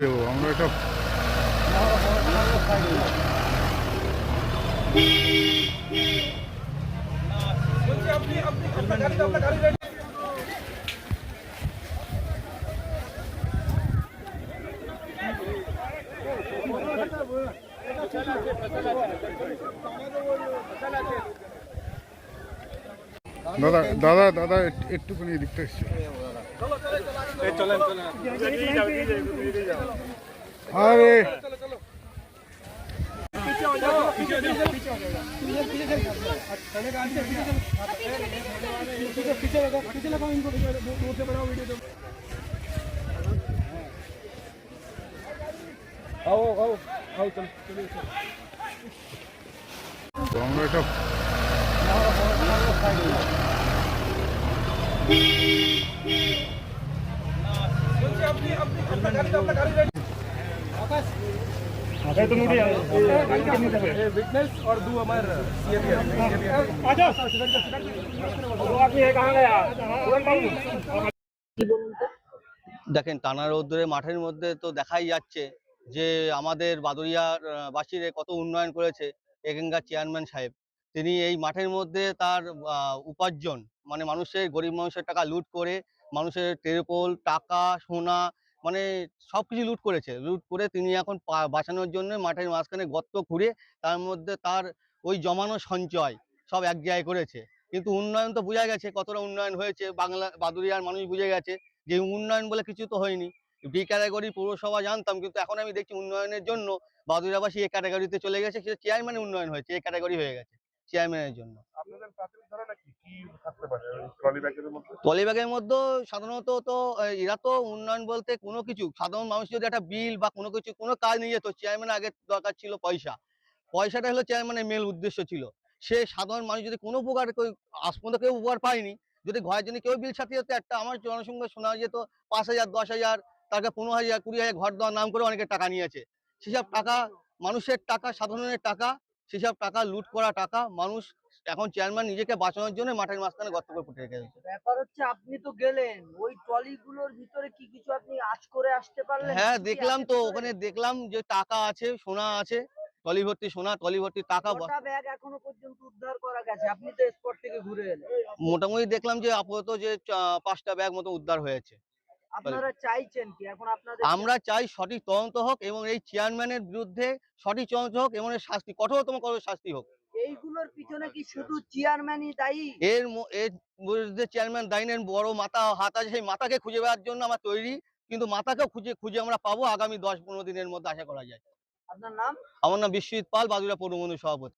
আমরা সব দাদা দাদা দাদা একটুখানি এদিকটা এসছে। আরে আমরা সব विटनेस और दो हमारे দেখেন টানা রোদ্দুরে মাঠের মধ্যে তো দেখাই যাচ্ছে যে আমাদের বাদুড়িয়ার বাসীরে কত উন্নয়ন করেছে এখানকার চেয়ারম্যান সাহেব। তিনি এই মাঠের মধ্যে তার উপার্জন মানে মানুষের গরিব মানুষের টাকা লুট করে মানুষের টেরপোল টাকা সোনা মানে সবকিছু লুট করেছে। লুট করে তিনি এখন বাঁচানোর জন্য মাঠের মাঝখানে গর্ত খুঁড়ে তার মধ্যে তার ওই জমানো সঞ্চয় সব এক জায়গায় করেছে। কিন্তু উন্নয়ন তো বোঝা গেছে কতটা উন্নয়ন হয়েছে, বাংলা বাদুড়িয়ার মানুষ বুঝে গেছে যে উন্নয়ন বলে কিছু তো হয়নি। বি ক্যাটাগরি পৌরসভা জানতাম, কিন্তু এখন আমি দেখছি উন্নয়নের জন্য বাদুড়িয়াবাসী এ ক্যাটাগরিতে চলে গেছে। সেটা চেয়ারম্যানের উন্নয়ন হয়েছে, এ ক্যাটাগরি হয়ে গেছে চেয়ারম্যানের জন্য। আপনাদের প্রাথমিক ধারণা কি থাকতে পারে ট্রলি ব্যাগের মধ্যে? ট্রলি ব্যাগের মধ্যে সাধারণত তো এরা তো উন্নয়ন বলতে কোনো কিছু সাধারণ মানুষ যদি একটা বিল বা কোনো কিছু কোনো কাজ নিয়ে যেত, চেয়ারম্যান আগে দরকার ছিল পয়সা। পয়সাটা হলো চেয়ারম্যানের মেন উদ্দেশ্য ছিল। সে সাধারণ মানুষ যদি কোনো উপকার আজ পর্যন্ত কেউ উপকার পায়নি। যদি ঘরের জন্য কেউ বিল ছাপিয়ে যেত, একটা আমার জনসংখ্যা শোনা যেত ৫,০০০ ১০,০০০ তারপরে ১৫,০০০ ২০,০০০ ঘর দেওয়ার নাম করে অনেকে টাকা নিয়েছে। সেসব টাকা মানুষের টাকা, সাধারণের টাকা, সেসব টাকা লুট করা টাকা মানুষ এখন চেয়ারম্যান নিজেকে বাঁচানোর জন্য মাঠের মাঝখানে গর্ত করে পুঁতে রেখে দিয়েছে। ব্যাপার হচ্ছে আপনি তো গেলেন ওই ট্রলিগুলোর ভিতরে কি কিছু আপনি আঁচ করে আসতে পারলেন? হ্যাঁ কিছু কি দেখলাম আছে তো, ভিতরে? ওখানে দেখলাম যে টাকা আছে, সোনা আছে, ট্রলি ভর্তি সোনা, ট্রলি ভর্তি টাকা। কটা ব্যাগ এখনো পর্যন্ত উদ্ধার করা গেছে? আপনি তো স্পট থেকে ঘুরে এলেন। মোটামুটি দেখলাম যে আপাতত যে ৫টা ব্যাগ মতো উদ্ধার হয়েছে। আপনারা চাইছেন কি এখন? আপনাদের আমরা চাই সঠিক তদন্ত হোক এবং এই চেয়ারম্যানের বিরুদ্ধে সঠিক তদন্ত হোক এবং এর শাস্তি কঠোরতম শাস্তি হোক। এইগুলোর পিছনে কি শুধু চেয়ারম্যানই দায়ী? এর বিরুদ্ধে চেয়ারম্যান দাইনের বড় মাথা হাত আছে, সেই মাথাকে খুঁজে বেড়ার জন্য আমরা তৈরি, কিন্তু মাথাকেও খুঁজে খুঁজে আমরা পাবো আগামী ১০-১৫ দিনের মধ্যে আশা করা যায়। আপনার নাম? আমার নাম বিশ্বজিৎ পাল, বাদুড়িয়া পৌর সভাপতি।